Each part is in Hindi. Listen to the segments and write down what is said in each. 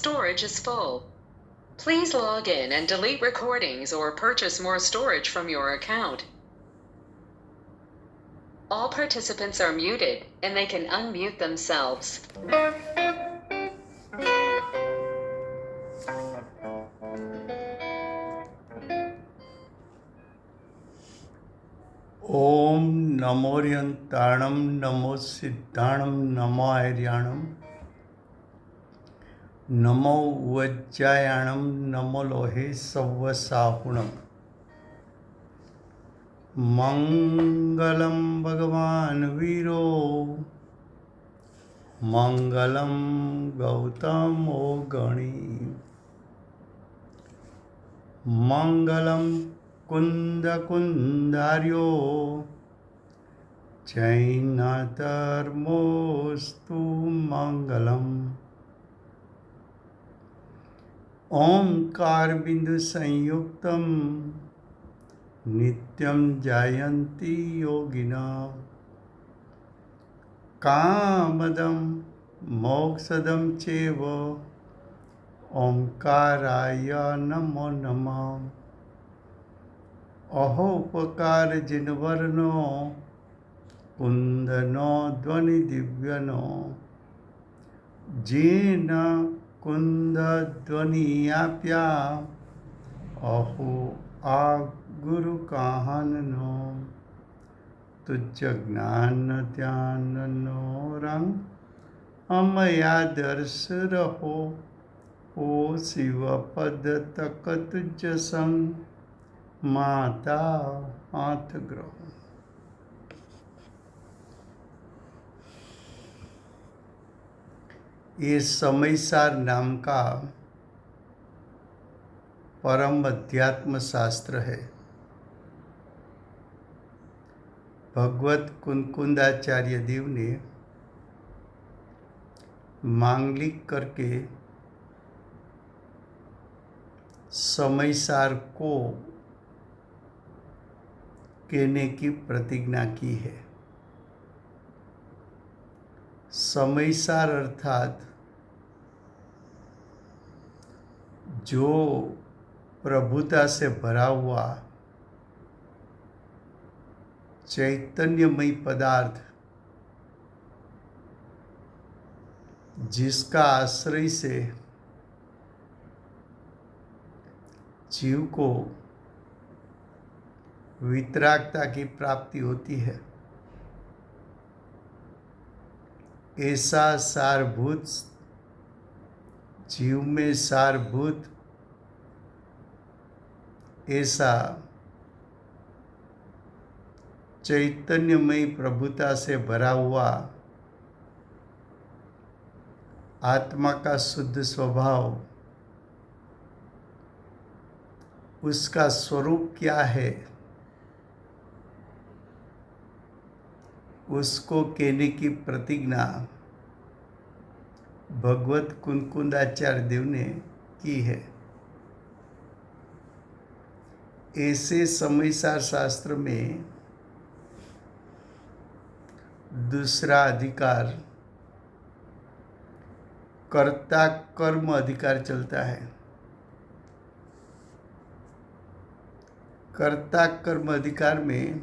storage is full. Please log in and delete recordings or purchase more storage from your account. All participants are muted, and they can unmute themselves. ओम नमोर्यंताणं नमो सिद्धाणं नमो आर्याणं नमो वज्जायाणं नमो लोहे सव्वसाहुणम् मंगलम भगवान वीरो मंगलम गौतमो गणी मंगलम कुंद कुंदार्यो जैनधर्मोस्तु मंगलम ओंकार बिंदु संयुक्तम नित्यं जायन्ति योगिना कामदं मोक्षदं चैव ओंकाराय नमो नमः अहोपकार जिनवर्नो कुंदनो ध्वनि दिव्यनो जेन कुंद ध्वनियाप्या अहो आ गुरु काहननो तुझ ज्ञान ध्याननो रंग अमया दर्श रहो ओ शिव पद तक तुझ संग माता हाथ ग्रहो। ये समयसार नाम का परम अध्यात्म शास्त्र है। भगवत कुंकुंदाचार्य देव ने मांगलिक करके समयसार को कहने की प्रतिज्ञा की है। समयसार अर्थात जो प्रभुता से भरा हुआ चैतन्यमय पदार्थ जिसका आश्रय से जीव को वितरागता की प्राप्ति होती है, ऐसा सारभूत जीव में सारभूत ऐसा चैतन्यमय प्रभुता से भरा हुआ आत्मा का शुद्ध स्वभाव, उसका स्वरूप क्या है, उसको कहने की प्रतिज्ञा भगवत कुंकुंदाचार्य देव ने की है। ऐसे समयसार शास्त्र में दूसरा अधिकार कर्ता कर्म अधिकार चलता है। कर्ता कर्म अधिकार में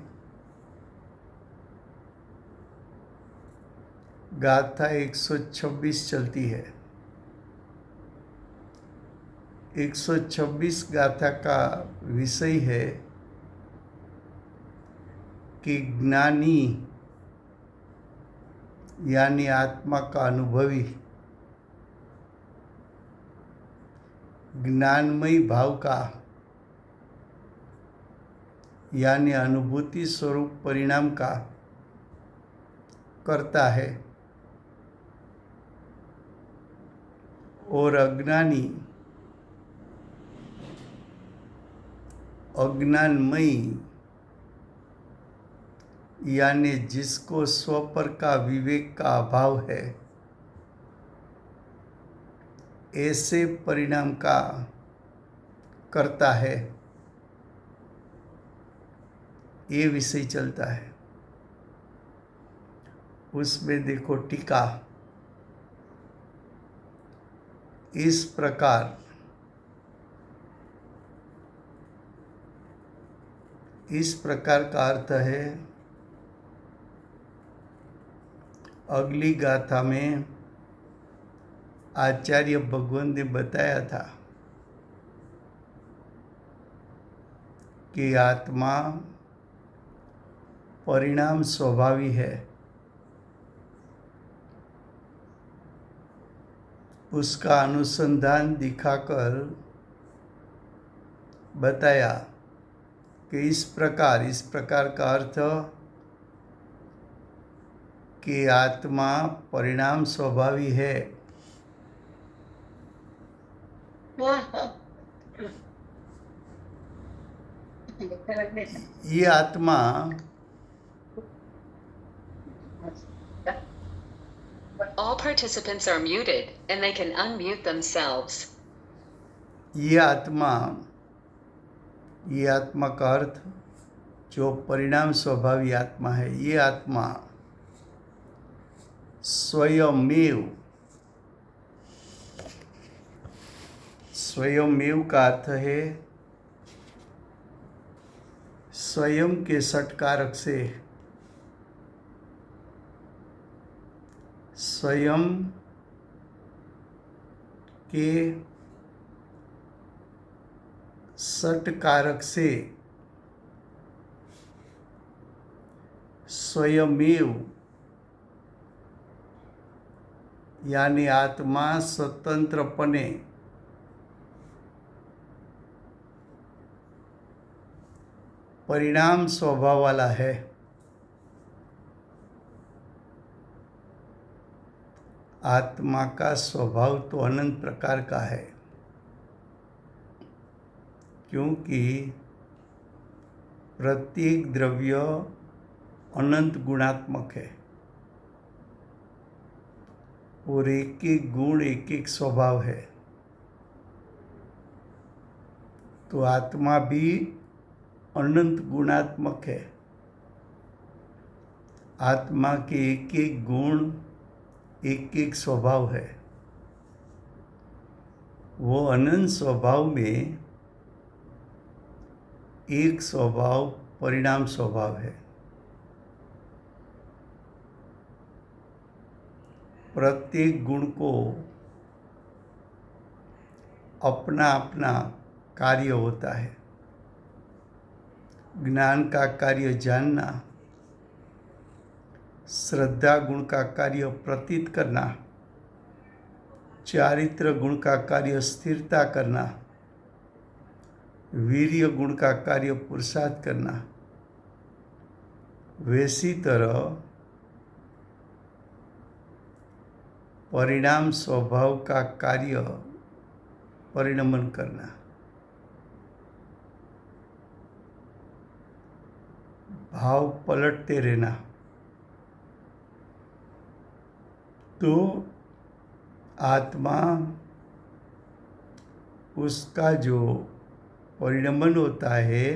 गाथा 126 चलती है। 126 गाथा का विषय है कि ज्ञानी यानी आत्मा का अनुभवी ज्ञानमय भाव का यानी अनुभूति स्वरूप परिणाम का करता है और अज्ञानी अज्ञानमयी यानी जिसको स्वपर का विवेक का अभाव है, ऐसे परिणाम का करता है, ये विषय चलता है। उसमें देखो टीका, इस प्रकार का अर्थ है। अगली गाथा में आचार्य भगवान ने बताया था कि आत्मा परिणाम स्वभावी है। उसका अनुसंधान दिखाकर बताया कि इस प्रकार का अर्थ कि आत्मा परिणाम स्वभावी है। ये आत्मा All participants are muted and they can unmute themselves. ये आत्मा का अर्थ जो परिणाम स्वभावी आत्मा है, ये आत्मा स्वयमेव का अर्थ है स्वयं के षटकारक से, स्वयं के षटकारक से स्वयमेव यानी आत्मा स्वतंत्रपणे परिणाम स्वभाव वाला है। आत्मा का स्वभाव तो अनंत प्रकार का है, क्योंकि प्रत्येक द्रव्य अनंत गुणात्मक है और एक एक गुण एक एक स्वभाव है। तो आत्मा भी अनंत गुणात्मक है। आत्मा के एक एक गुण एक एक स्वभाव है। वो अनंत स्वभाव में एक स्वभाव परिणाम स्वभाव है। प्रत्येक गुण को अपना अपना कार्य होता है। ज्ञान का कार्य जानना, श्रद्धा गुण का कार्य प्रतीत करना, चारित्र गुण का कार्य स्थिरता करना, वीर्य गुण का कार्य पुरुषार्थ करना। वैसी तरह परिणाम स्वभाव का कार्य परिणमन करना। भाव पलटते रहना। तो आत्मा उसका जो परिणमन होता है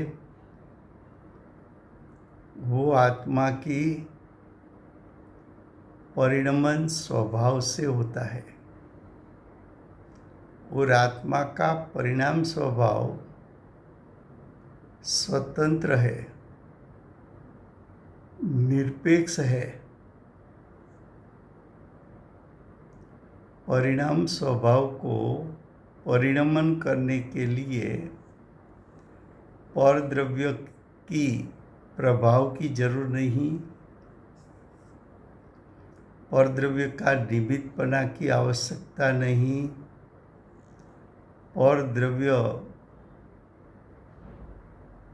वो आत्मा की परिणमन स्वभाव से होता है और आत्मा का परिणाम स्वभाव स्वतंत्र है, निरपेक्ष है। परिणाम स्वभाव को परिणमन करने के लिए परद्रव्य की प्रभाव की जरूर नहीं, परद्रव्य का निमित्तपना की आवश्यकता नहीं, परद्रव्य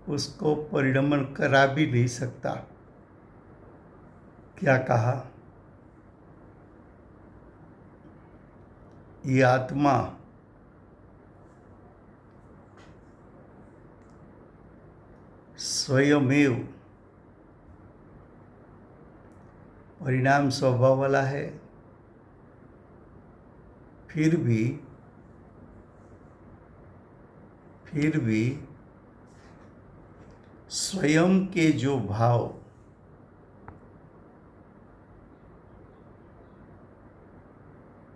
उसको परिणमन करा भी नहीं सकता। क्या कहा? ये आत्मा स्वयमेव परिणाम स्वभाव वाला है। फिर भी स्वयं के जो भाव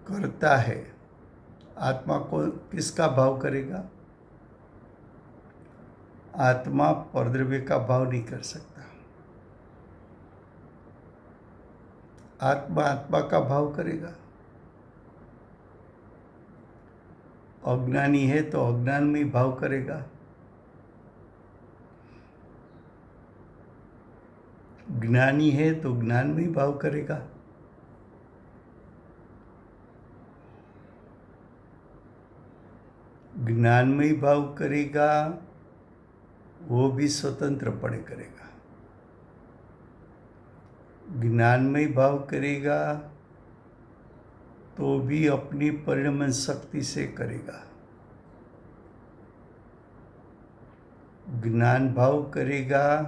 करता है, आत्मा को किसका भाव करेगा? आत्मा परद्रव्य का भाव नहीं कर सकता। आत्मा आत्मा का भाव करेगा। अज्ञानी है तो अज्ञान में ही भाव करेगा। ज्ञानी है तो ज्ञान में ही भाव करेगा। ज्ञान में ही भाव करेगा, वो भी स्वतंत्रपणे करेगा। ज्ञान में ही भाव करेगा तो भी अपनी परिणमन शक्ति से करेगा। ज्ञान भाव करेगा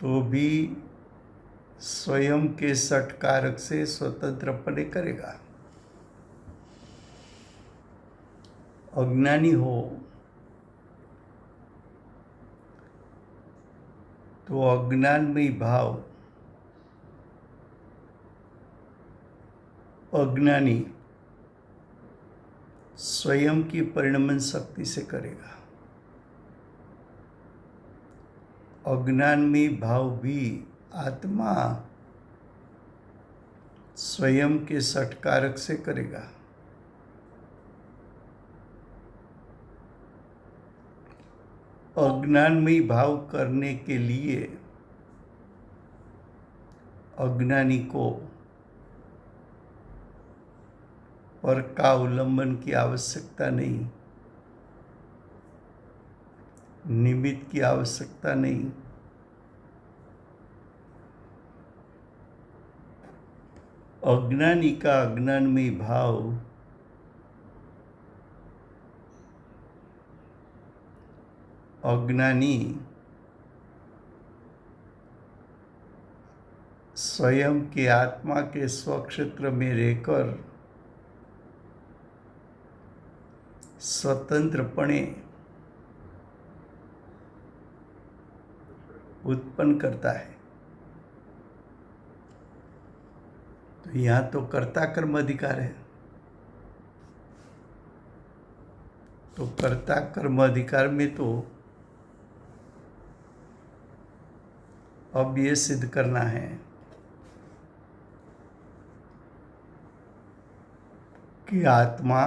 तो भी स्वयं के षटकारक से स्वतंत्रपणे करेगा। अज्ञानी हो तो अज्ञान में ही भाव, अज्ञानी स्वयं की परिणमन शक्ति से करेगा। अज्ञान में भाव भी आत्मा स्वयं के षटकारक से करेगा। अज्ञान में भाव करने के लिए अज्ञानी को पर का अवलंबन की आवश्यकता नहीं, निमित्त की आवश्यकता नहीं। अज्ञानी का अज्ञान में भाव अज्ञानी स्वयं के आत्मा के स्वक्षेत्र में रहकर स्वतंत्रपणे उत्पन्न करता है। तो यहाँ तो कर्ता कर्म अधिकार है। तो कर्ता कर्म अधिकार में तो अब ये सिद्ध करना है कि आत्मा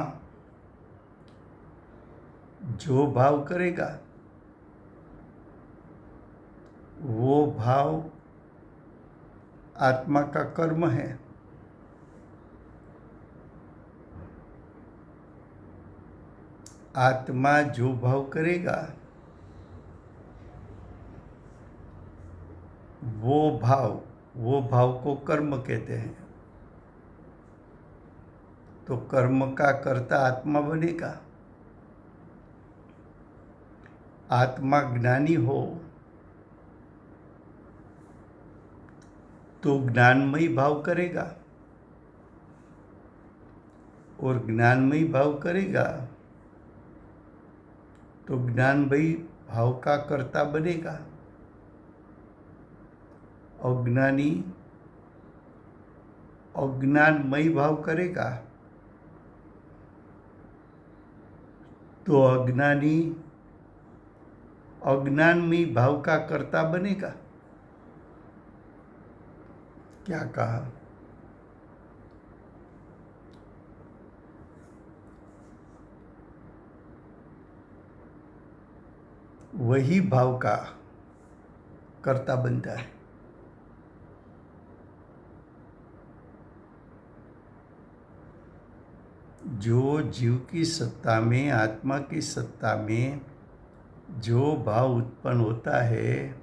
जो भाव करेगा वो भाव आत्मा का कर्म है। आत्मा जो भाव करेगा वो भाव को कर्म कहते हैं। तो कर्म का कर्ता आत्मा बनेगा। आत्मा ज्ञानी हो तो ज्ञानमयी भाव करेगा, और ज्ञानमयी भाव करेगा तो ज्ञानमयी भाव का कर्ता बनेगा। अज्ञानी अज्ञानमयी भाव करेगा तो अज्ञानी अज्ञानमयी भाव का कर्ता बनेगा। क्या कहा? वही भाव का कर्ता बनता है। जो जीव की सत्ता में, आत्मा की सत्ता में जो भाव उत्पन्न होता है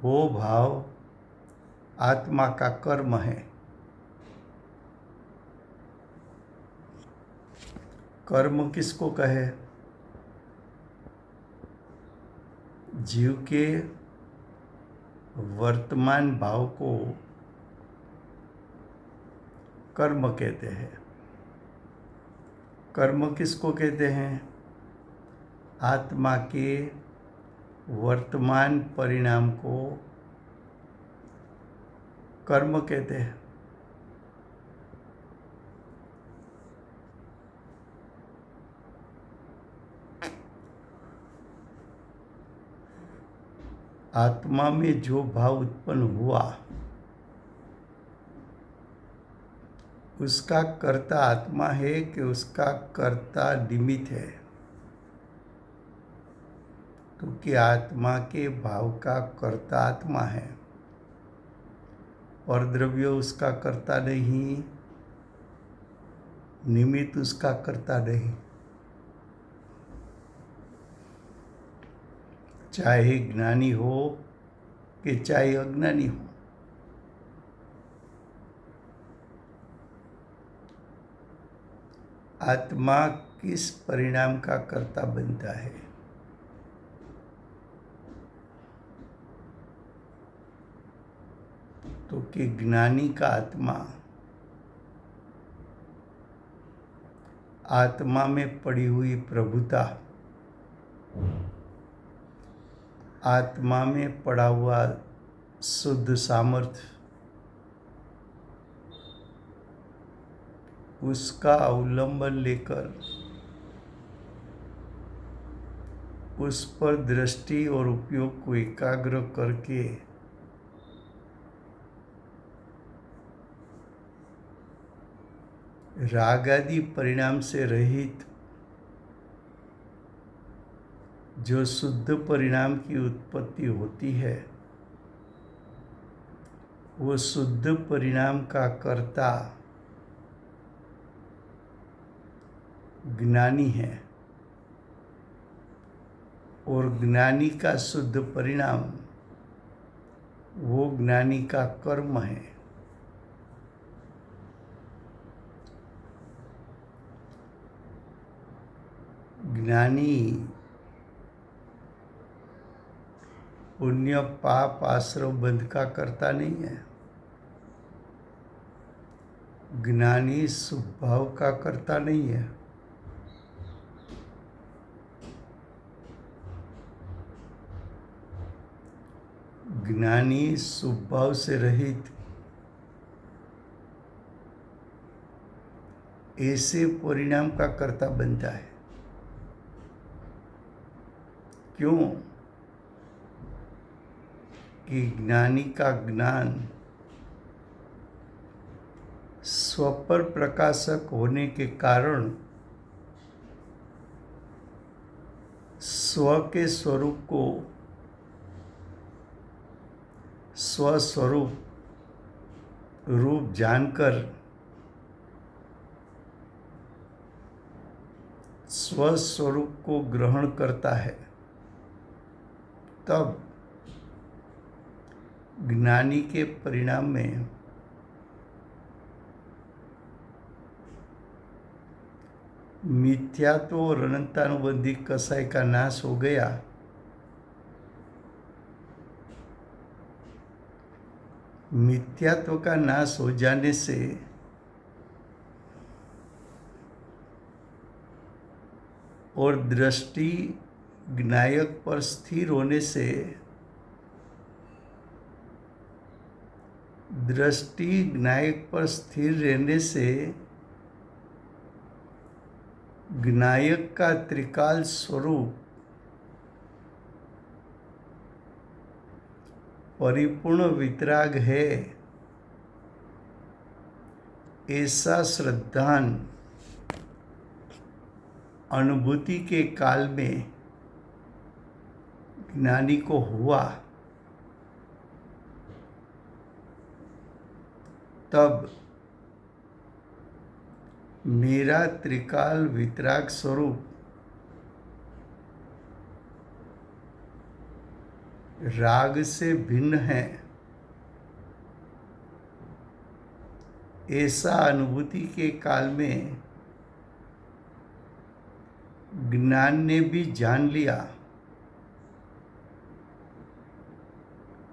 वो भाव आत्मा का कर्म है। कर्म किसको कहे? जीव के वर्तमान भाव को कर्म कहते हैं। कर्म किसको कहते हैं? आत्मा के वर्तमान परिणाम को कर्म कहते हैं। आत्मा में जो भाव उत्पन्न हुआ उसका कर्ता आत्मा है कि उसका कर्ता निमित्त है? क्योंकि आत्मा के भाव का कर्ता आत्मा है और द्रव्य उसका कर्ता नहीं, निमित्त उसका कर्ता नहीं। चाहे ज्ञानी हो कि चाहे अज्ञानी हो, आत्मा किस परिणाम का कर्ता बनता है? तो कि ज्ञानी का आत्मा में पड़ी हुई प्रभुता, आत्मा में पड़ा हुआ शुद्ध सामर्थ्य, उसका अवलंबन लेकर उस पर दृष्टि और उपयोग को एकाग्र करके राग आदि परिणाम से रहित जो शुद्ध परिणाम की उत्पत्ति होती है, वो शुद्ध परिणाम का कर्ता ज्ञानी है और ज्ञानी का शुद्ध परिणाम वो ज्ञानी का कर्म है। ज्ञानी पुण्य पाप आश्रव बंध का कर्ता नहीं है। ज्ञानी स्वभाव का कर्ता नहीं है। ज्ञानी स्वभाव से रहित ऐसे परिणाम का कर्ता बनता है। क्यों? कि ज्ञानी का ज्ञान स्वपर प्रकाशक होने के कारण स्व के स्वरूप को स्वस्वरूप रूप जानकर स्वस्वरूप को ग्रहण करता है। तब ज्ञानी के परिणाम में मिथ्यात्व और अनंतानुबंधी कसाई का नाश हो गया। मिथ्यात्व का नाश हो जाने से और दृष्टि ज्ञायक पर स्थिर होने से दृष्टि ज्ञायक पर स्थिर रहने से ज्ञायक का त्रिकाल स्वरूप परिपूर्ण वितराग है, ऐसा श्रद्धान अनुभूति के काल में ज्ञानी को हुआ। तब मेरा त्रिकाल वितराग स्वरूप राग से भिन्न है, ऐसा अनुभूति के काल में ज्ञान ने भी जान लिया।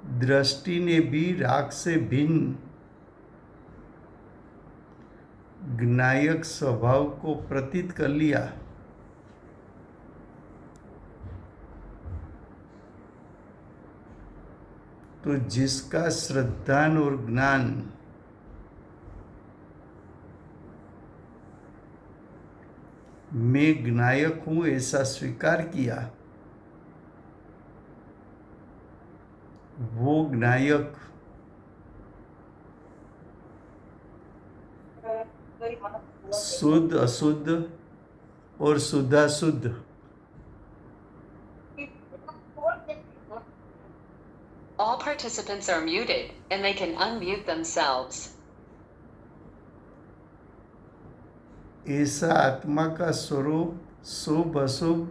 दृष्टि ने भी राग से भिन्न ज्ञायक स्वभाव को प्रतीत कर लिया। तो जिसका श्रद्धान और ज्ञान मैं ज्ञायक हूं ऐसा स्वीकार किया, भोग नायक, शुद्ध अशुद्ध और शुद्धाशुद्ध, All participants are muted, and they can unmute themselves. ऐसा आत्मा का स्वरूप शुभ अशुभ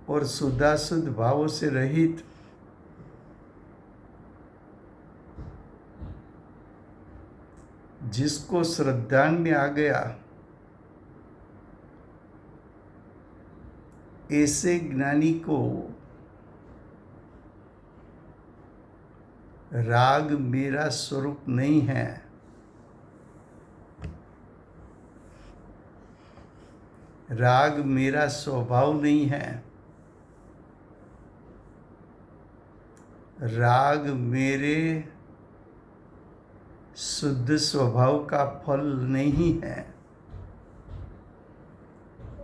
और शुद्धाशुद्ध भावों से रहित, जिसको श्रद्धान्य आ गया, ऐसे ज्ञानी को राग मेरा स्वरूप नहीं है, राग मेरा स्वभाव नहीं है, राग मेरे शुद्ध स्वभाव का फल नहीं है।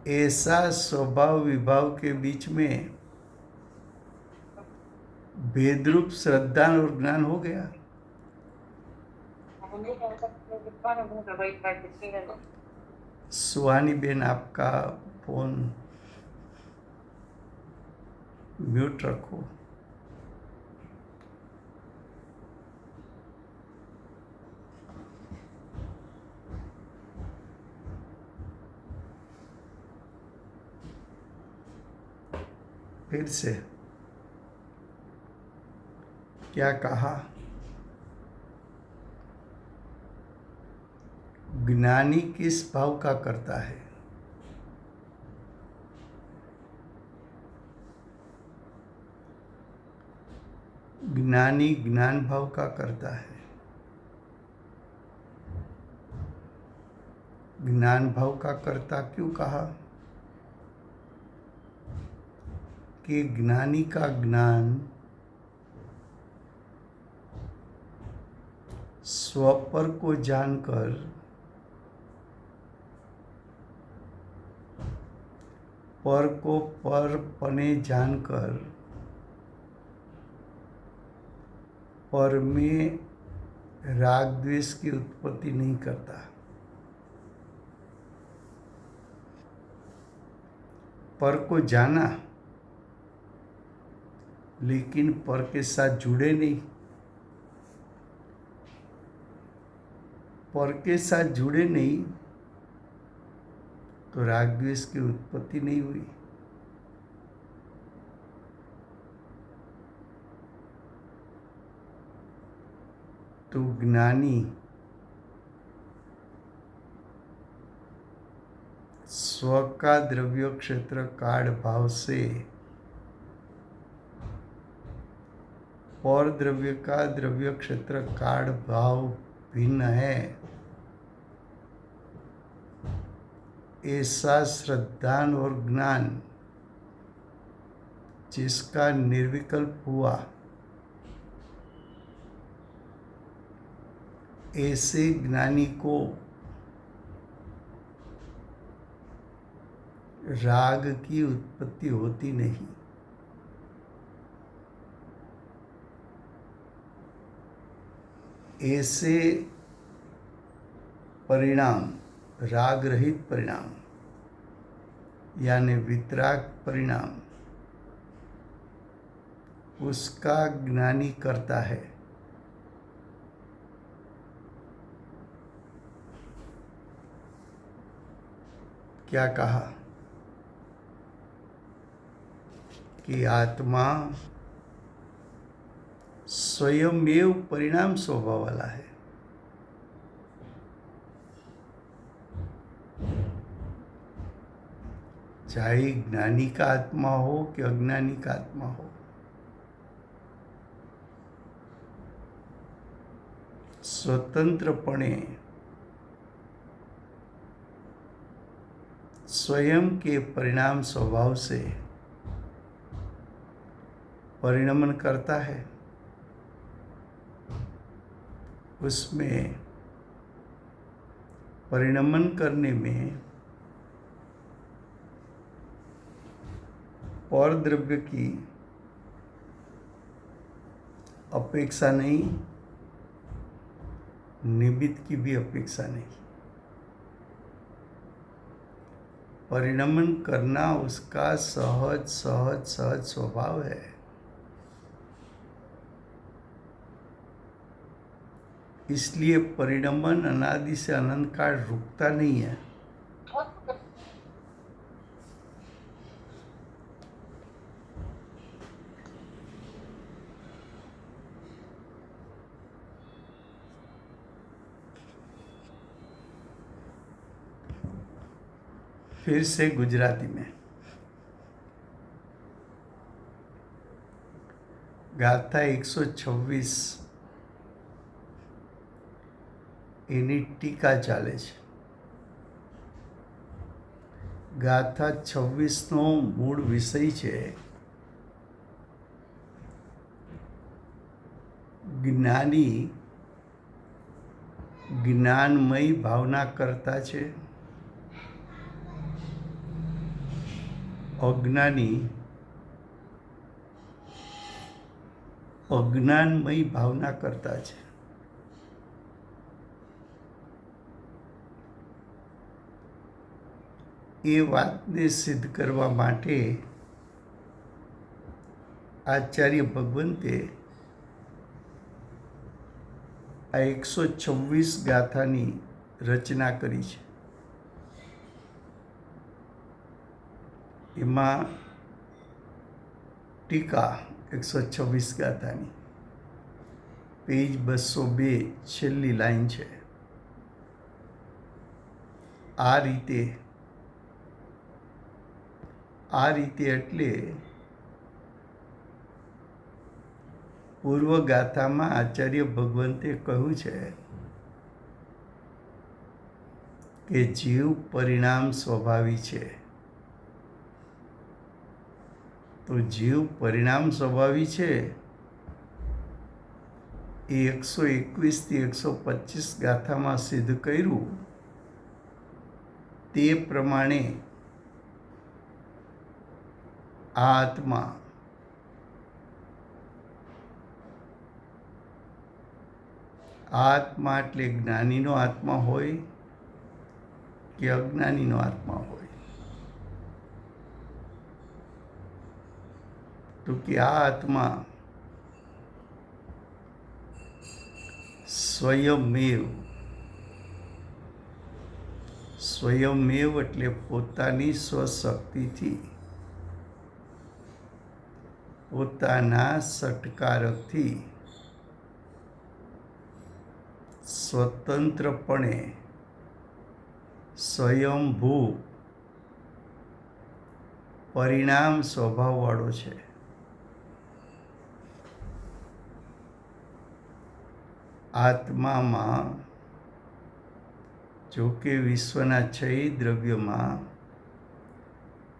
ऐसा स्वभाव विभाव के बीच में भेदरूप श्रद्धा और ज्ञान हो गया। सुहानी बेन, आपका फोन म्यूट रखो। फिर से क्या कहा? ज्ञानी किस भाव का करता है? ज्ञानी ज्ञान भाव का करता है। ज्ञान भाव का करता क्यों कहा? कि ज्ञानी का ज्ञान स्वपर को जानकर पर को पर पने जानकर पर में राग द्वेष की उत्पत्ति नहीं करता। पर को जाना लेकिन पर के साथ जुड़े नहीं। पर के साथ जुड़े नहीं तो राग द्वेष की उत्पत्ति नहीं हुई। तो ज्ञानी स्व का द्रव्य क्षेत्र काढ़ भाव से और द्रव्य का द्रव्य क्षेत्र काढ़ भाव भिन्न है, ऐसा श्रद्धान और ज्ञान जिसका निर्विकल्प हुआ, ऐसे ज्ञानी को राग की उत्पत्ति होती नहीं। ऐसे परिणाम, राग रहित परिणाम यानी वितराग परिणाम, उसका ज्ञानी करता है। क्या कहा कि आत्मा स्वयमेव परिणाम स्वभाव वाला है। चाहे ज्ञानी का आत्मा हो कि अज्ञानी का आत्मा हो, स्वतंत्रपणे स्वयं के परिणाम स्वभाव से परिणमन करता है। उसमें परिणमन करने में और द्रव्य की अपेक्षा नहीं, निमित्त की भी अपेक्षा नहीं। परिणमन करना उसका सहज सहज सहज स्वभाव है। इसलिए परिणमन अनादि से अनंत काल रुकता नहीं है। फिर से गुजराती में गाथा 126 એની ટીકા ચાલે છે। ગાથા 26નો મૂળ વિષય છે જ્ઞાની જ્ઞાનમય ભાવના કરતા છે, અજ્ઞાની અજ્ઞાનમય ભાવના કરતા છે। એ વાતને સિદ્ધ કરવા માટે આચાર્ય ભગવંતે આ 126 ગાથાની રચના કરી છે। એમાં ટીકા 126 ગાથાની પેજ 202 છેલ્લી લાઈન છે। આ રીતે એટલે પૂર્વ ગાથામાં આચાર્ય ભગવંતે કહ્યું છે કે જીવ પરિણામ સ્વભાવી છે। તો જીવ પરિણામ સ્વભાવી છે એ 121 થી 125 ગાથામાં સિદ્ધ કર્યું। તે પ્રમાણે આ આત્મા એટલે જ્ઞાનીનો આત્મા હોય કે અજ્ઞાનીનો આત્મા હોય, તો કે આ આત્મા સ્વયમેવ એટલે પોતાની સ્વશક્તિથી, પોતાના સટકારકથી સ્વતંત્રપણે સ્વયંભૂ પરિણામ સ્વભાવવાળો છે। આત્મામાં જો કે વિશ્વના 6 દ્રવ્યોમાં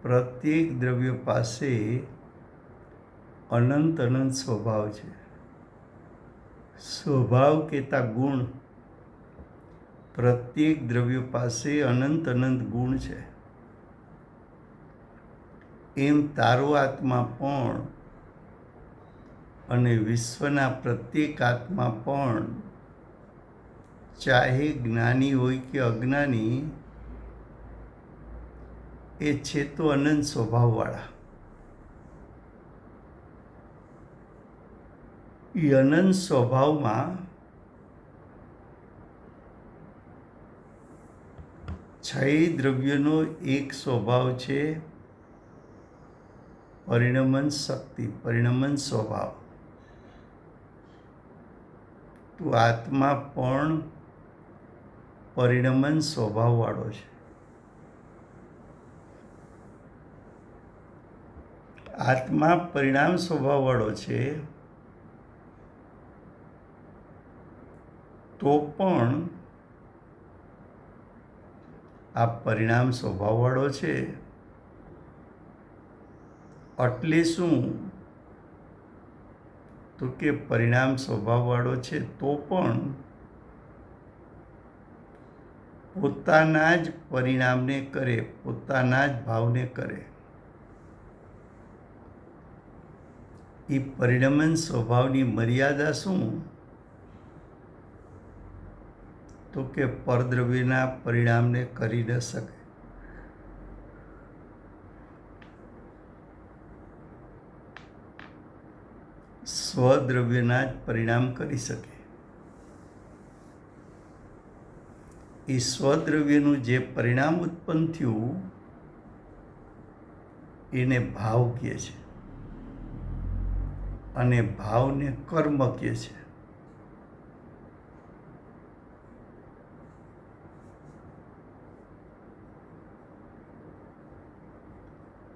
પ્રત્યેક દ્રવ્ય પાસે અનંત સ્વભાવ છે। સ્વભાવ કહેતા ગુણ, પ્રત્યેક દ્રવ્ય પાસે અનંત ગુણ છે। એમ તારો આત્મા પણ અને વિશ્વના પ્રત્યેક આત્મા પણ, ચાહે જ્ઞાની હોય કે અજ્ઞાની, એ છે તો અનંત સ્વભાવવાળા। એ અનંત સ્વભાવમાં 6 દ્રવ્યનો એક સ્વભાવ છે પરિણમન શક્તિ, પરિણમન સ્વભાવ। તો આત્મા પણ પરિણમન સ્વભાવવાળો છે। આત્મા પરિણામ સ્વભાવવાળો છે તો પણ આ પરિણામ સ્વભાવવાળો છે એટલે શું? તો કે પરિણામ સ્વભાવવાળો છે તો પણ પોતાના જ પરિણામને કરે, પોતાના જ ભાવને કરે। એ પરિણમન સ્વભાવની મર્યાદા શું? તો કે પરદ્રવ્યના પરિણામને કરી ન શકે. સ્વદ્રવ્યના જ પરિણામ કરી શકે. એ સ્વદ્રવ્યનું જે પરિણામ ઉત્પન્ન થયું એને ભાવ કહે છે, અને ભાવને કર્મ કહે છે.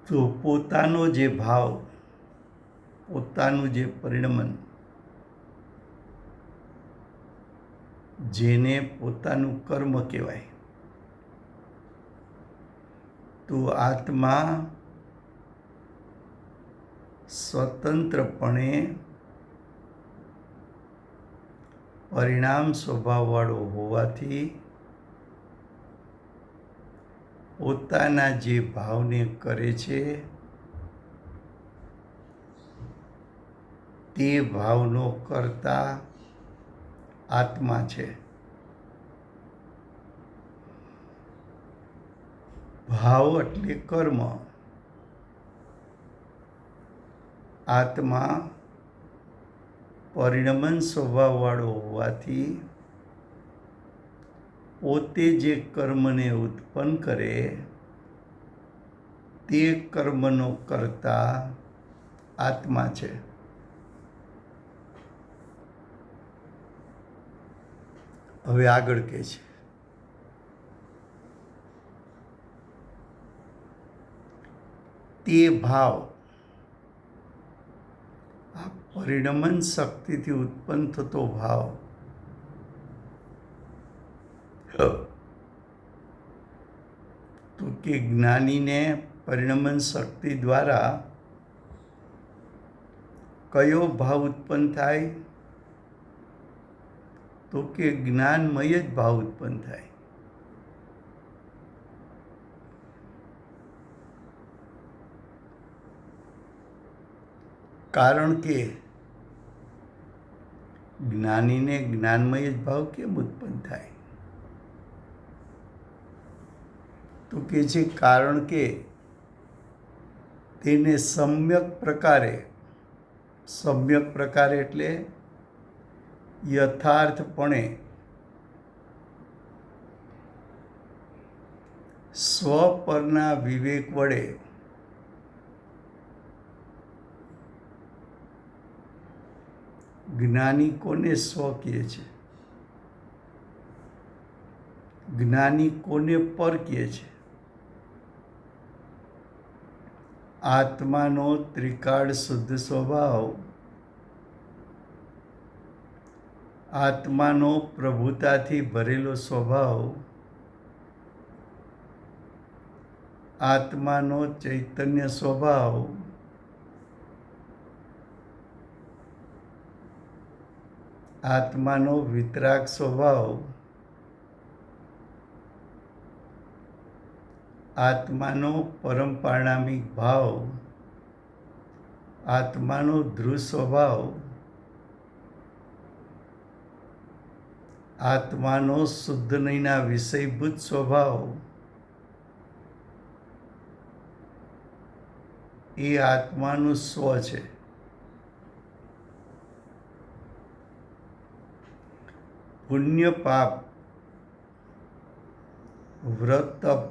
તો પોતાનો જે ભાવ, પોતાનું જે પરિણમન, જેને પોતાનું કર્મ કહેવાય, તો આત્મા સ્વતંત્રપણે પરિણામ સ્વભાવવાળો હોવાથી પોતાના જે ભાવને કરે છે તે ભાવનો કર્તા આત્મા છે. ભાવ એટલે કર્મ. આત્મા પરિણમન સ્વભાવવાળો હોવાથી પોતે જે કર્મને ઉત્પન્ન કરે તે કર્મનો કર્તા આત્મા છે. હવે આગળ કહે છે, તે ભાવ, આ પરિણમન શક્તિથી ઉત્પન્ન થતો ભાવ તો કે જ્ઞાનીને પરિણમન શક્તિ દ્વારા કયો ભાવ ઉત્પન્ન થાય? તો કે જ્ઞાનમય જ ભાવ ઉત્પન્ન થાય. કારણ કે જ્ઞાનીને જ્ઞાનમય જ ભાવ કેમ ઉત્પન્ન થાય? તો કે છે કારણ કે તેને સમ્યક પ્રકારે એટલે યથાર્થપણે સ્વ પરના વિવેક વડે જ્ઞાની કોને સ્વ કહે છે? જ્ઞાની કોને પર કહે છે? આત્માનો ત્રિકાળ શુદ્ધ સ્વભાવ, આત્માનો પ્રભુતાથી ભરેલો સ્વભાવ, આત્માનો ચૈતન્ય સ્વભાવ, આત્માનો વિતરાગ સ્વભાવ, આત્માનો પરમ પારણામિક ભાવ, આત્માનો ધ્રુવ સ્વભાવ, આત્માનો શુદ્ધ નહીંના વિષયભૂત સ્વભાવ, એ આત્માનું સ્વ છે. પુણ્ય પાપ, વ્રત તપ,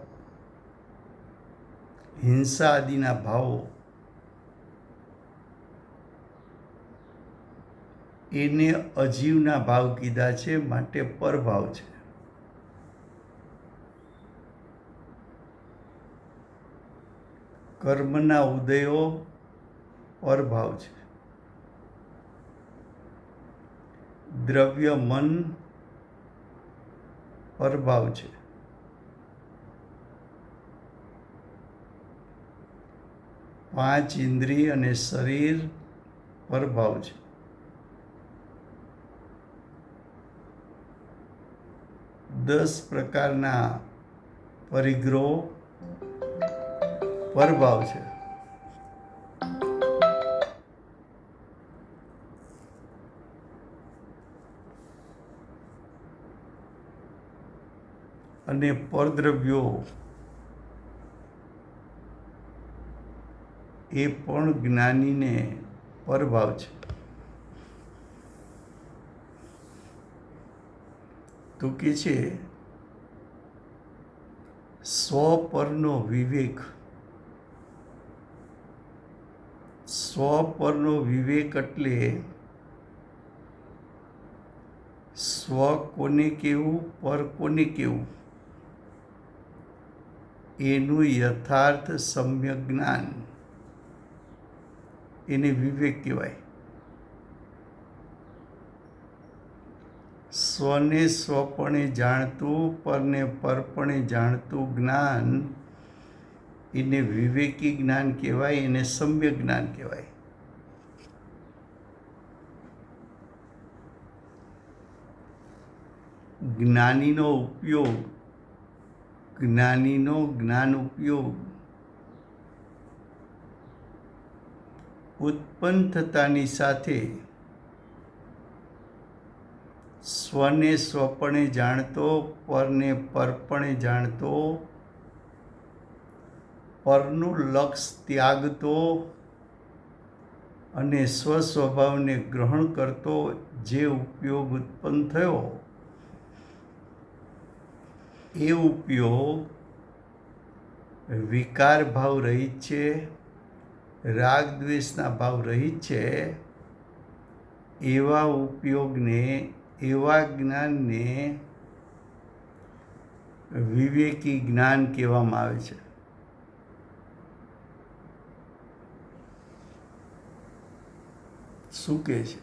હિંસા આદિના ભાવો એને અજીવના ભાવ કીધા છે, માટે પરભાવ છે. કર્મના ઉદયો પરભાવ છે. દ્રવ્ય મન પરભાવ છે. પાંચ ઇન્દ્રિય અને શરીર પરભાવ છે. દસ પ્રકારના પરિગ્રહો પરભાવ છે. અને પરદ્રવ્યો એ પણ જ્ઞાનીને પરભાવ છે. તો કે છે સ્વપરનો વિવેક. સ્વપરનો વિવેક એટલે સ્વ કોને કહેવું, પર કોને કહેવું એનું યથાર્થ સમ્યક જ્ઞાન, એને વિવેક કહેવાય. સ્વને સ્વપણે જાણતું, પરને પરપણે જાણતું જ્ઞાન એને વિવેકી જ્ઞાન કહેવાય, એને સમ્યક જ્ઞાન કહેવાય. જ્ઞાન ઉપયોગ ઉત્પન્ન થતાની સાથે સ્વને સ્વપણે જાણતો, પરને પરપણે જાણતો, પરનું લક્ષ ત્યાગતો અને સ્વસ્વભાવને ગ્રહણ કરતો જે ઉપયોગ ઉત્પન્ન થયો, એ ઉપયોગ વિકાર ભાવ રહિત છે, રાગ દ્વેષના ભાવ રહિત છે. એવા ઉપયોગને, એવા જ્ઞાનને વિવેકી જ્ઞાન કહેવામાં આવે છે. શું કહે છે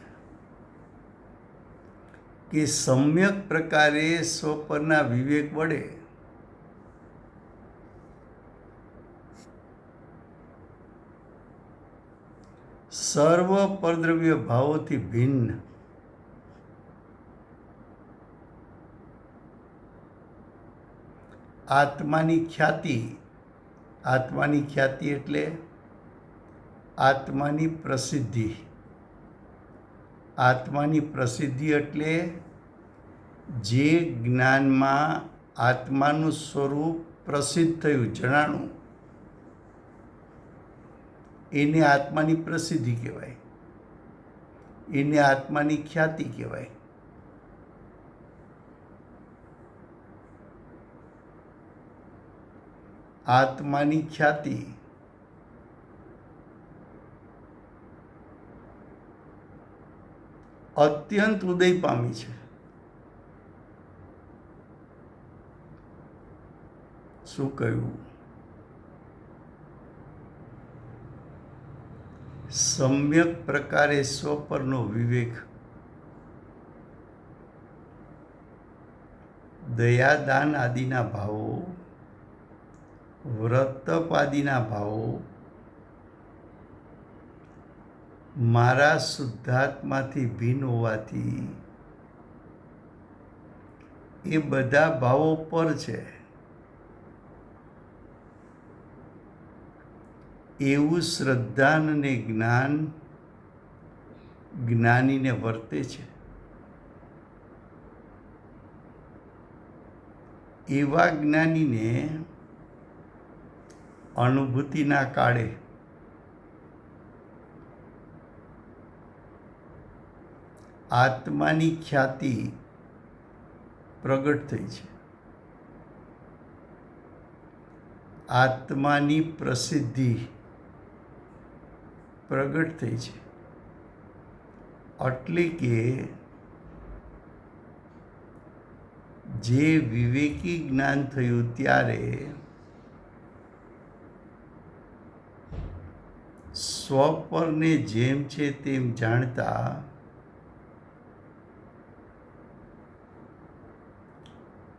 કે સમ્યક પ્રકારે સ્વપરના વિવેક વડે સર્વ પરદ્રવ્ય ભાવોથી ભિન્ન આત્માની ખ્યાતિ એટલે આત્માની પ્રસિદ્ધિ. આત્માની પ્રસિદ્ધિ એટલે જે જ્ઞાનમાં આત્માનું સ્વરૂપ પ્રસિદ્ધ થયું, જણાણું, એને આત્માની પ્રસિદ્ધિ કહેવાય, એને આત્માની ખ્યાતિ કહેવાય. આત્માની ખ્યાતિ અત્યંત ઉદય પામી છે. શું કહ્યું? સમ્યક પ્રકારે સ્વપરનો વિવેક દયાદાન આદિના ભાવો, વ્રતપ આદિના ભાવો મારા શુદ્ધાત્માથી ભિન્ન હોવાથી એ બધા ભાવો પર છે એવું શ્રદ્ધાન અને જ્ઞાન જ્ઞાનીને વર્તે છે. એવા જ્ઞાનીને અનુભૂતિના કાળે આત્માની ખ્યાતિ પ્રગટ થઈ છે, આત્માની પ્રસિદ્ધિ પ્રગટ થઈ છે. એટલે કે જે વિવેકી જ્ઞાન થયું ત્યારે સ્વપરને જેમ છે તેમ જાણતા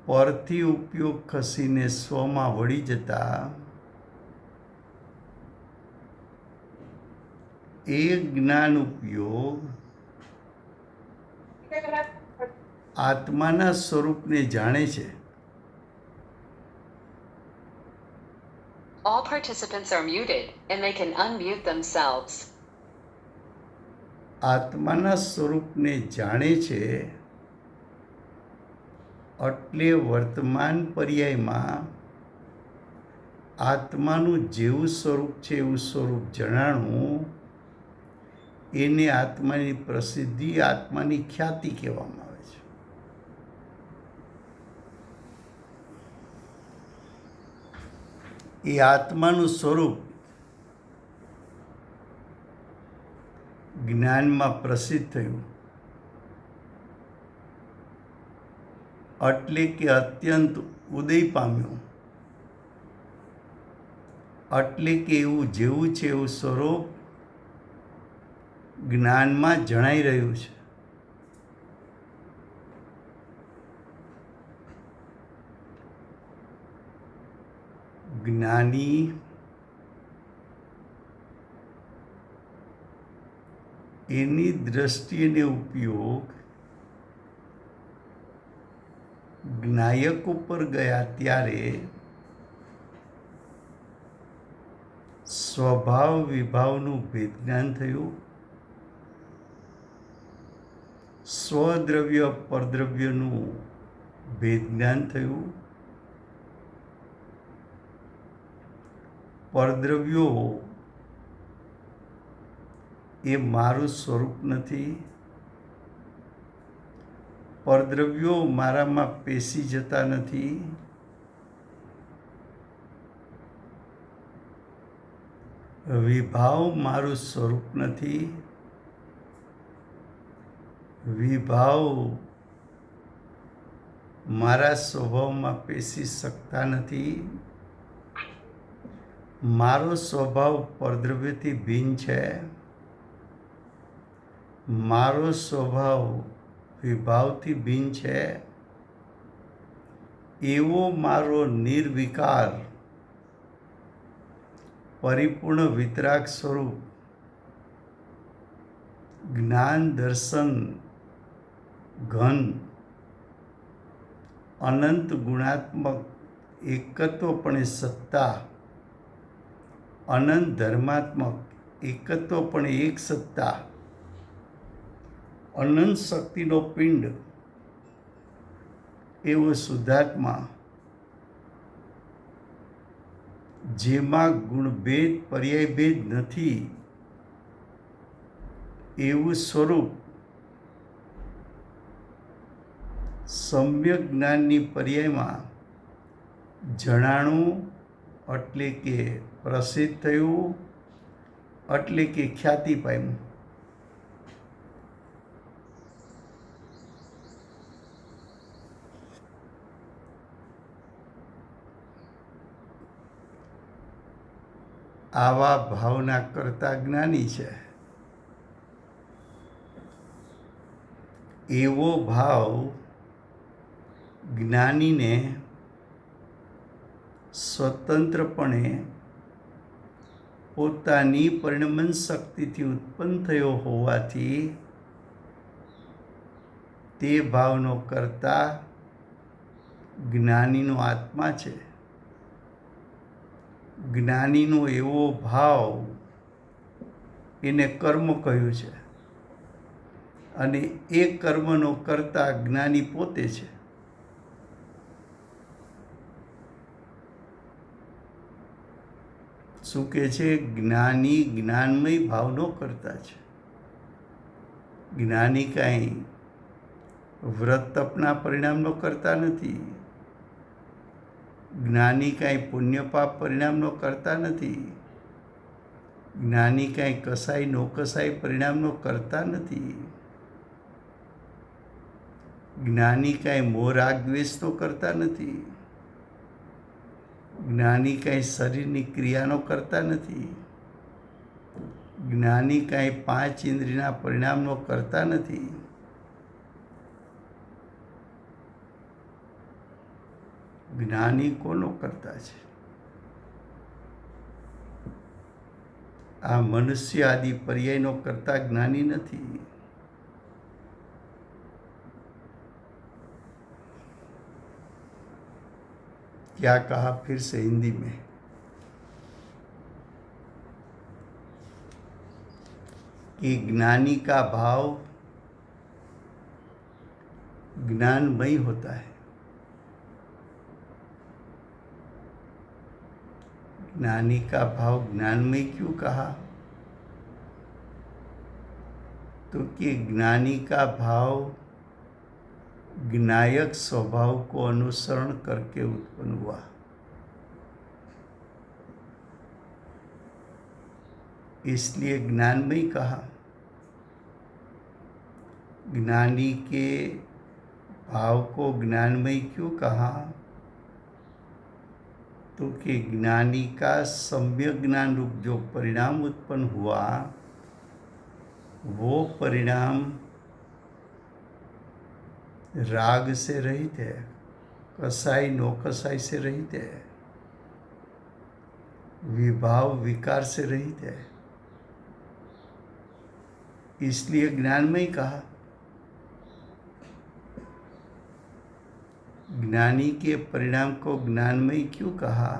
પરથી ઉપયોગ ખસીને સ્વમાં વળી જતા એ જ્ઞાન ઉપયોગ આત્માના સ્વરૂપને જાણે છે. All participants are muted and they can unmute themselves. આત્માના સ્વરૂપને જાણે છે એટલે વર્તમાન પર્યાયમાં આત્માનું જેવું સ્વરૂપ છે એવું સ્વરૂપ જણાણું, એને આત્માની પ્રસિદ્ધિ, આત્માની ખ્યાતિ કહેવામાં આવે છે. એ આત્માનું સ્વરૂપ જ્ઞાનમાં પ્રસિદ્ધ થયું, એટલે કે અત્યંત ઉદય પામ્યું, એટલે કે એવું જેવું છે એવું સ્વરૂપ જ્ઞાનમાં જણાઈ રહ્યું છે. જ્ઞાની એની દ્રષ્ટિને ઉપયોગ જ્ઞાયક ઉપર ગયા ત્યારે સ્વભાવ વિભાવનું ભેદ જ્ઞાન થયું, સ્વદ્રવ્ય પરદ્રવ્યનું ભેદ જ્ઞાન થયું, પરદ્રવ્યો એ મારું સ્વરૂપ નથી, પરદ્રવ્યો મારામાં પેસી જતા નથી, વિભાવ મારું સ્વરૂપ નથી, વિભાવ મારા સ્વભાવમાં પેસી શકતા નથી. મારો સ્વભાવ પરદ્રવ્યથી ભિન્ન છે, મારો સ્વભાવ વિભાવથી ભિન્ન છે. એવો મારો નિર્વિકાર પરિપૂર્ણ વિતરાગ સ્વરૂપ જ્ઞાન દર્શન ઘન અનંત ગુણાત્મક એકત્વપણે સત્તા, અનંત ધર્માત્મક એકત્વપણે એક સત્તા, અનંત શક્તિનો પિંડ એવો શુદ્ધાત્મા, જેમાં ગુણભેદ પર્યાયભેદ નથી એવું સ્વરૂપ સમ્યક જ્ઞાનની પર્યાયમાં જણાણું, એટલે કે પ્રસિદ્ધ થયું, એટલે કે ખ્યાતિ પામ્યું. આવા ભાવના કરતા જ્ઞાની છે. એવો ભાવ જ્ઞાનીને સ્વતંત્રપણે પોતાની પરિણમન શક્તિથી ઉત્પન્ન થયો હોવાથી તે ભાવનો કરતા જ્ઞાનીનો આત્મા છે. જ્ઞાનીનો એવો ભાવ એને કર્મ કહ્યું છે, અને એ કર્મનો કરતા જ્ઞાની પોતે છે. શું કહે છે? જ્ઞાની જ્ઞાનમય ભાવનો કરતા છે. જ્ઞાની કાંઈ વ્રત તપના પરિણામનો કરતા નથી, જ્ઞાની કાંઈ પુણ્ય પાપ પરિણામનો કરતા નથી, જ્ઞાની કાંઈ કસાઈ નો કસાઈ પરિણામનો કરતા નથી, જ્ઞાની કાંઈ મોહ રાગ દ્વેષનો કરતા નથી, જ્ઞાની કાંઈ શરીરની ક્રિયાનો કરતા નથી, જ્ઞાની કાંઈ 5 ઇન્દ્રિયના પરિણામનો કરતા નથી. જ્ઞાની કોનો કરતા છે? આ મનુષ્ય આદિ પર્યાયનો કરતા જ્ઞાની નથી. क्या कहा फिर से हिंदी में? कि ज्ञानी का भाव ज्ञानमय होता है. ज्ञानी का भाव ज्ञानमय क्यों कहा? तो कि ज्ञानी का भाव ज्ञायक स्वभाव को अनुसरण करके उत्पन्न हुआ। इसलिए ज्ञानमय कहा। ज्ञानी के भाव को ज्ञानमय क्यों कहा? तो कि ज्ञानी का सम्यक ज्ञान रूप जो परिणाम उत्पन्न हुआ, वो परिणाम राग से रहित है, कसाई नौकसाई से रहित है, विभाव विकार से रहित है। इसलिए ज्ञानमय कहा। ज्ञानी के परिणाम को ज्ञानमय क्यों कहा?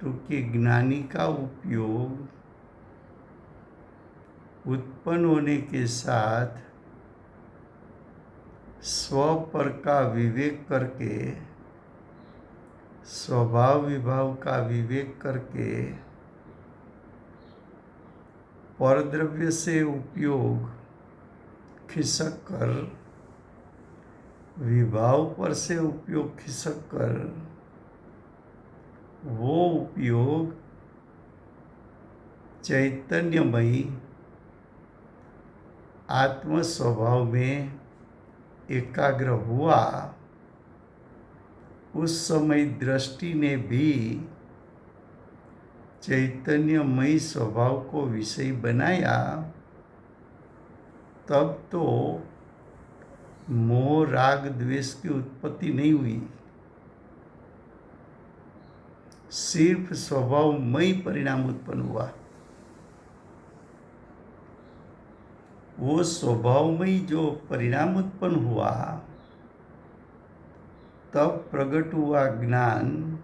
तो कि ज्ञानी का उपयोग उत्पन्न होने के साथ स्वपर का विवेक करके, स्वभाव विभाव का विवेक करके, परद्रव्य से उपयोग खिसक कर, विभाव पर से उपयोग खिसक कर, वो उपयोग चैतन्यमयी आत्म स्वभाव में एकाग्र हुआ। उस समय दृष्टि ने भी चैतन्यमयी स्वभाव को विषय बनाया, तब तो मोह राग द्वेष की उत्पत्ति नहीं हुई, सिर्फ स्वभावमयी परिणाम उत्पन्न हुआ। वो स्वभावमयी जो परिणाम उत्पन्न हुआ, तब प्रकट हुआ ज्ञान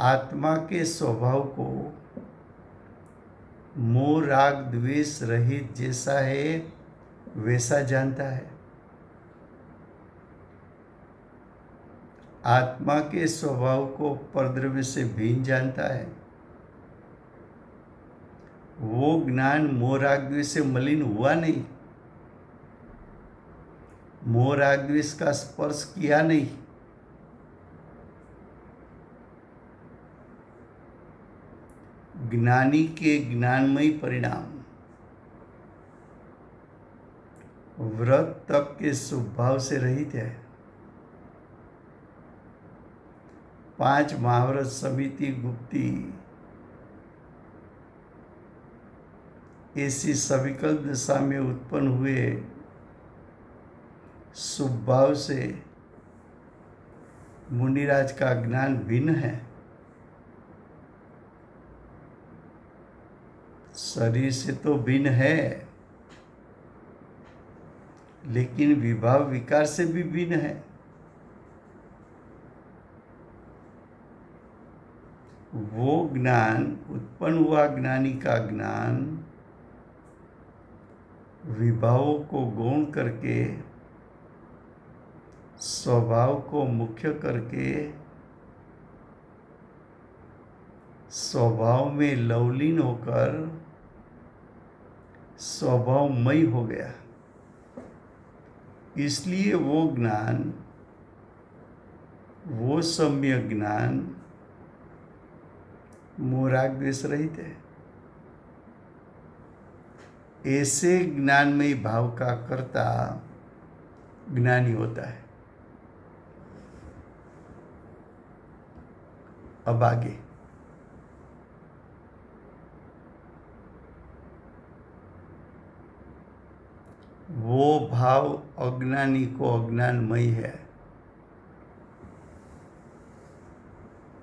आत्मा के स्वभाव को मोह राग द्वेष रहित जैसा है वैसा जानता है। आत्मा के स्वभाव को परद्रव्य से भिन्न जानता है। वो ज्ञान मोह राग द्वेष से मलिन हुआ नहीं, मोह राग द्वेष का स्पर्श किया नहीं। ज्ञानी के ज्ञानमय परिणाम व्रत तप के शुभ भाव से रहित है। 5 महाव्रत समिति गुप्ती ऐसी सविकल्प दशा में उत्पन्न हुए शुभ भाव से मुनिराज का ज्ञान भिन्न है। शरीर से तो भिन्न है, लेकिन विभाव विकार से भी भिन्न है। वो ज्ञान उत्पन्न हुआ, ज्ञानी का ज्ञान विभावों को गौण करके, स्वभाव को मुख्य करके, स्वभाव में लवलीन होकर स्वभावमय हो गया। इसलिए वो ज्ञान, वो सम्यक ज्ञान मोह राग द्वेष रहित है। ऐसे ज्ञानमय भाव का कर्ता ज्ञानी होता है। अब आगे वो भाव अज्ञानी को अज्ञानमय है।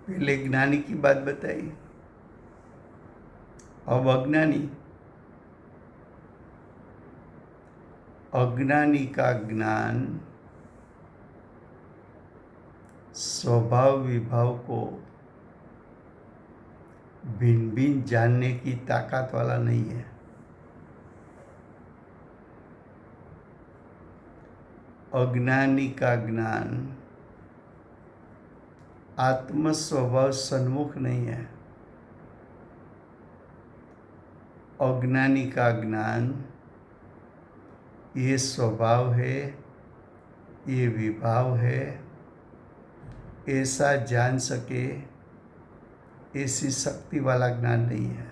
पहले ज्ञानी की बात बताई, अब अज्ञानी। अज्ञानी का ज्ञान स्वभाव विभाव को भिन्न भिन्न जानने की ताकत वाला नहीं है। अज्ञानी का ज्ञान आत्म स्वभाव सन्मुख नहीं है। अज्ञानी का ज्ञान ये स्वभाव है, ये विभाव है, ऐसा जान सके ऐसी शक्ति वाला ज्ञान नहीं है।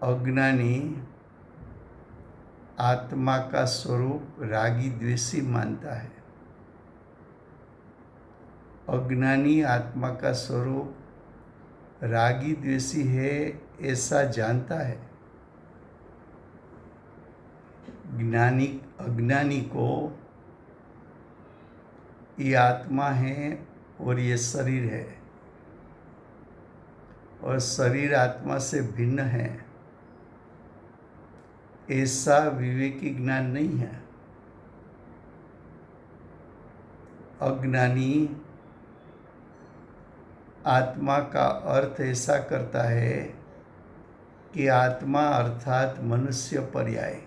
अज्ञानी आत्मा का स्वरूप रागी द्वेषी मानता है। अज्ञानी आत्मा का स्वरूप रागी द्वेषी है ऐसा जानता है। अज्ञानी को ये आत्मा है और ये शरीर है और शरीर आत्मा से भिन्न है ऐसा विवेकी ज्ञान नहीं है। अज्ञानी आत्मा का अर्थ ऐसा करता है कि आत्मा अर्थात मनुष्य पर्याय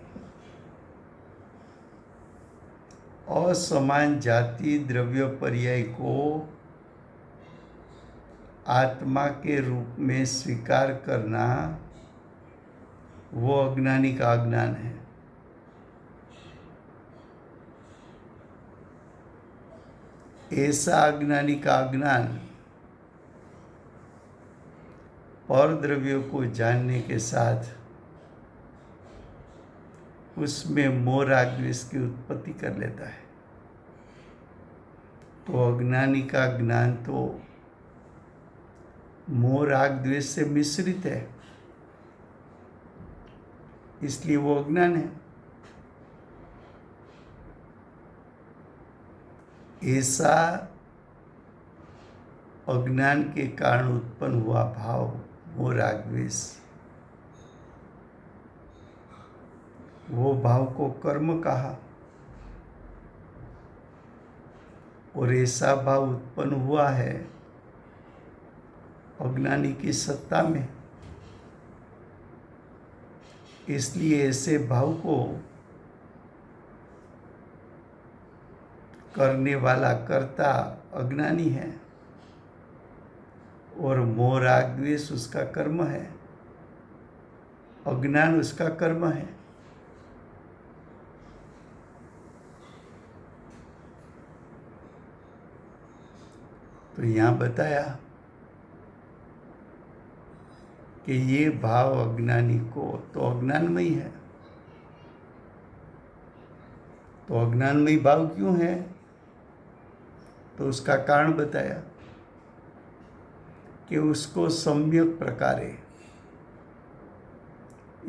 असमान जाति द्रव्य पर्याय को आत्मा के रूप में स्वीकार करना वो अज्ञानी का अज्ञान है। ऐसा अज्ञानी का अज्ञान पर द्रव्यों को जानने के साथ उसमें मोह राग द्वेष की उत्पत्ति कर लेता है। तो अज्ञानी का ज्ञान तो मोह राग द्वेष से मिश्रित है, इसलिए वो अज्ञान है। ऐसा अज्ञान के कारण उत्पन्न हुआ भाव मोह राग द्वेष, वो भाव को कर्म कहा और ऐसा भाव उत्पन्न हुआ है अज्ञानी की सत्ता में। इसलिए ऐसे भाव को करने वाला कर्ता अज्ञानी है और मोह राग द्वेष उसका कर्म है, अज्ञान उसका कर्म है। तो यहाँ बताया कि ये भाव अज्ञानी को तो अज्ञानमयी है। तो अज्ञानमयी भाव क्यों है? तो उसका कारण बताया कि उसको सम्यक प्रकारे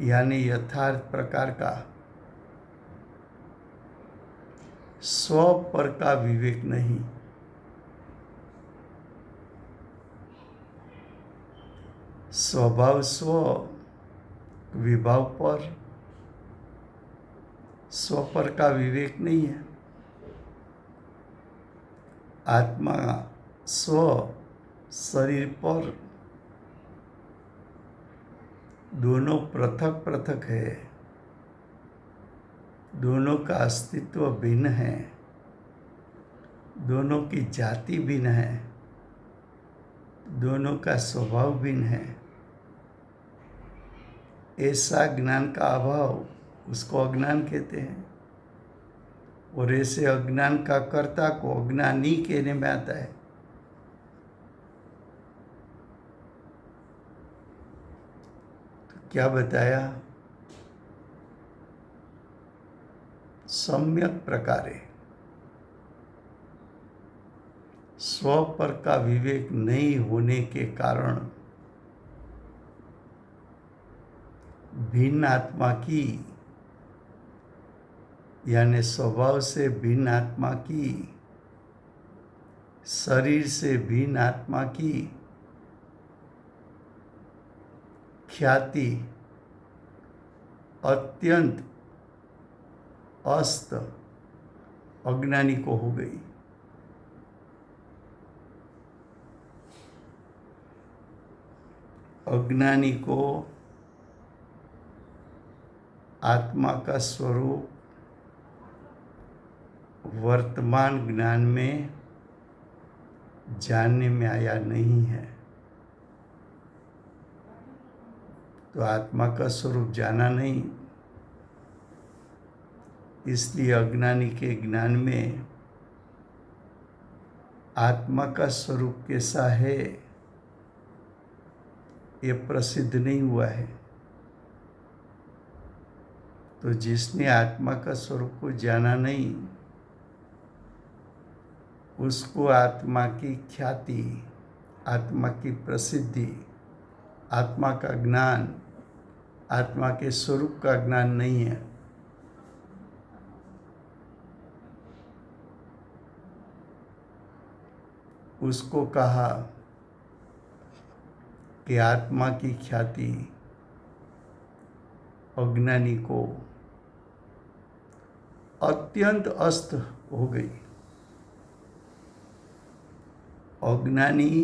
यानी यथार्थ प्रकार का स्व पर का विवेक नहीं, स्वभाव स्व, विभाव पर, स्व पर का विवेक नहीं है। आत्मा स्व शरीर पर दोनों पृथक पृथक है, दोनों का अस्तित्व भिन्न है, दोनों की जाति भिन्न है, दोनों का स्वभाव भिन्न है। ऐसा ज्ञान का अभाव उसको अज्ञान कहते हैं और ऐसे अज्ञान का कर्ता को अज्ञानी कहने में आता है। तो क्या बताया? सम्यक प्रकारे स्व पर का विवेक नहीं होने के कारण भिन्न आत्मा की यानी स्वभाव से भिन्न आत्मा की, शरीर से भिन्न आत्मा की ख्याति अत्यंत अस्त अज्ञानी को हो गई। अज्ञानी को आत्मा का स्वरूप वर्तमान ज्ञान में जानने में आया नहीं है, तो आत्मा का स्वरूप जाना नहीं। इसलिए अज्ञानी के ज्ञान में आत्मा का स्वरूप कैसा है ये प्रसिद्ध नहीं हुआ है। तो जिसने आत्मा का स्वरूप को जाना नहीं, उसको आत्मा की ख्याति, आत्मा की प्रसिद्धि, आत्मा का ज्ञान, आत्मा के स्वरूप का ज्ञान नहीं है। उसको कहा कि आत्मा की ख्याति अज्ञानी को अत्यंत अस्त हो गई। अज्ञानी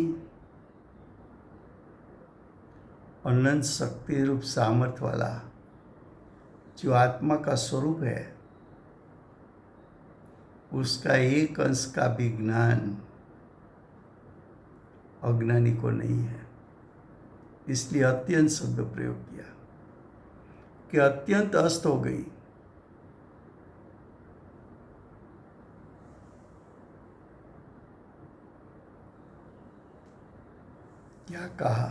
अनंत शक्ति रूप सामर्थ्य वाला जो आत्मा का स्वरूप है, उसका एक अंश का भी ज्ञान अज्ञानी को नहीं है। इसलिए अत्यंत शब्द प्रयोग किया कि अत्यंत अस्त हो गई। क्या कहा?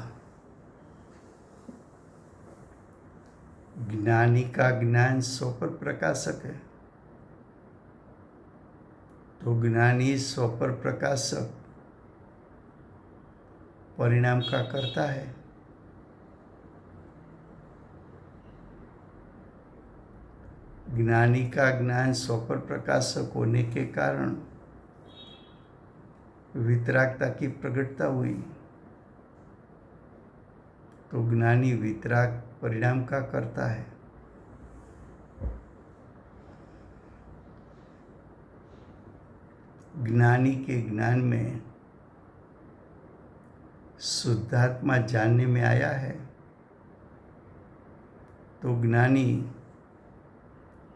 ज्ञानी का ज्ञान स्वपर प्रकाशक है। तो ज्ञानी स्वपर प्रकाशक परिणाम का करता है। ज्ञानी का ज्ञान स्वपर प्रकाशक होने के कारण वितरागता की प्रकटता हुई। तो ज्ञानी वितराग परिणाम का करता है। ज्ञानी के ज्ञान में शुद्धात्मा जानने में आया है, तो ज्ञानी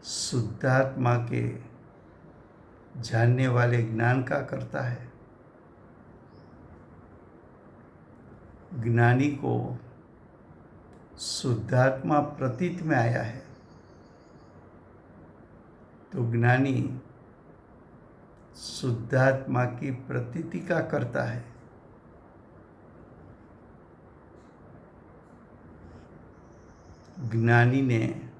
शुद्धात्मा के जानने वाले ज्ञान का करता है। ज्ञानी को शुद्धात्मा प्रतीत में आया है, तो ज्ञानी शुद्धात्मा की प्रतीति का करता है। ज्ञानी ने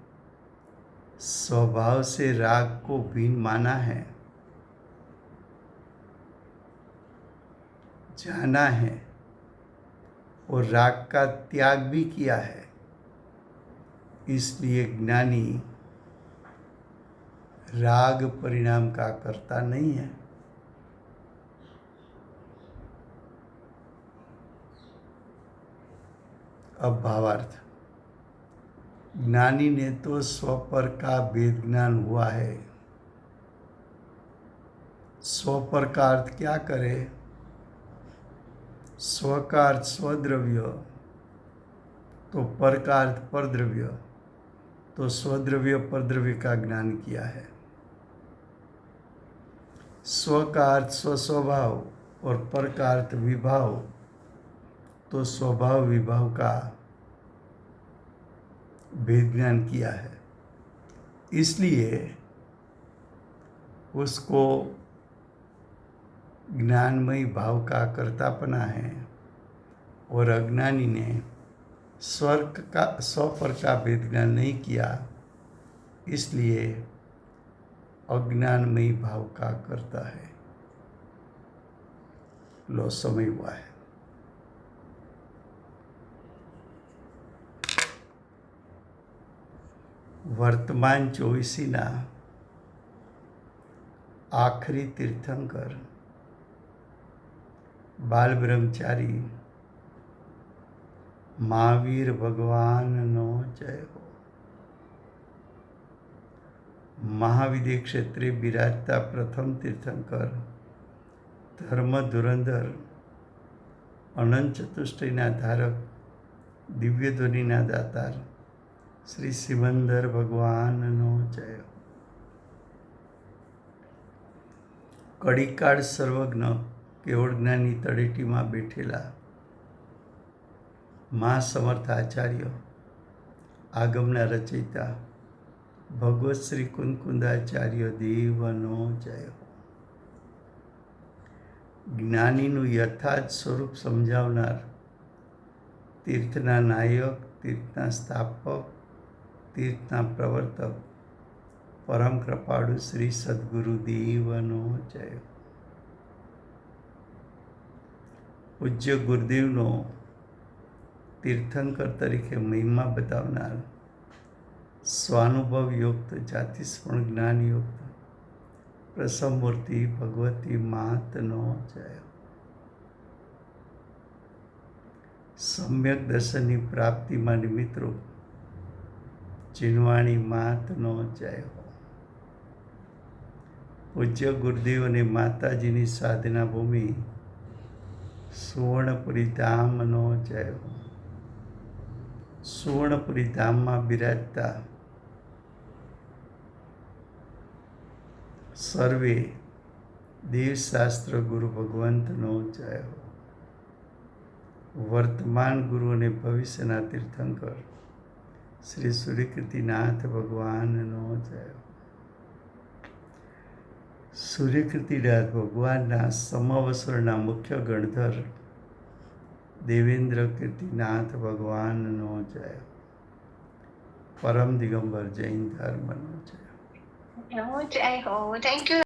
स्वभाव से राग को भिन्न माना है, जाना है और राग का त्याग भी किया है। इसलिए ज्ञानी राग परिणाम का करता नहीं है। अब भावार्थ। ज्ञानी ने तो स्वपर का भेद ज्ञान हुआ है। स्वपर का अर्थ क्या करे? स्व का अर्थ स्वद्रव्य, तो पर का अर्थ परद्रव्य, तो स्वद्रव्य परद्रव्य का ज्ञान किया है। स्व का अर्थ स्वस्वभाव और पर का अर्थ विभाव, तो स्वभाव विभाव का भेद ज्ञान किया है। इसलिए उसको ज्ञानमयी भाव का कर्तापना है, और अज्ञानी ने स्वपर का भेद ज्ञान नहीं किया, इसलिए अज्ञानमयी भाव का करता है। लो समय हुआ है। વર્તમાન ચોવીસીના આખરી તીર્થંકર બાલ બ્રહ્મચારી મહાવીર ભગવાનનો જય હો। મહાવિદ્ય ક્ષેત્રે બિરાજતા પ્રથમ તીર્થંકર ધર્મ ધુરંધર અનંત ચતુષ્ટયના ધારક દિવ્ય ધ્વનિના દાતાર શ્રી સિમંદર ભગવાનનો જય હો। કડીકાળ સર્વજ્ઞ કેવળ જ્ઞાનની તળેટીમાં બેઠેલા મા સમર્થ આચાર્ય, આગમના રચયિતા ભગવત શ્રી કુંદકુંદાચાર્ય દેવનો જય. જ્ઞાનીનું યથાર્થ સ્વરૂપ સમજાવનાર, તીર્થના નાયક, તીર્થના સ્થાપક, તીર્થના પ્રવર્તક, પરમ કૃપાળુ શ્રી સદગુરુ દેવનો જય. પૂજ્ય ગુરુદેવનો તીર્થંકર તરીકે મહિમા બતાવનાર, સ્વાનુભવ યુક્ત, જાતિસ્મરણ જ્ઞાન યુક્ત પ્રસમમૂર્તિ ભગવતી માતનો જય. સમ્યક દર્શનની પ્રાપ્તિમાં નિમિત્તરૂપ ચિન્વાણી માતનો જય. પૂજ્ય ગુરુદેવ અને માતાજીની સાધના ભૂમિ સુવર્ણપુરી ધામનો જય. સુવર્ણપુરી ધામમાં બિરાજતા સર્વે દેવશાસ્ત્ર ગુરુ ભગવંતનો જય. વર્તમાન ગુરુ અને ભવિષ્યના તીર્થંકર શ્રી સૂર્યકીર્તિનાથ ભગવાનનો જય. સૂર્યકીર્તિનાથ ભગવાનના સમવસરના મુખ્ય ગણધર દેવેન્દ્ર કીર્તિનાથ ભગવાનનો જય. પરમ દિગંબર જૈન ધર્મનો જય. જય હો. Thank you.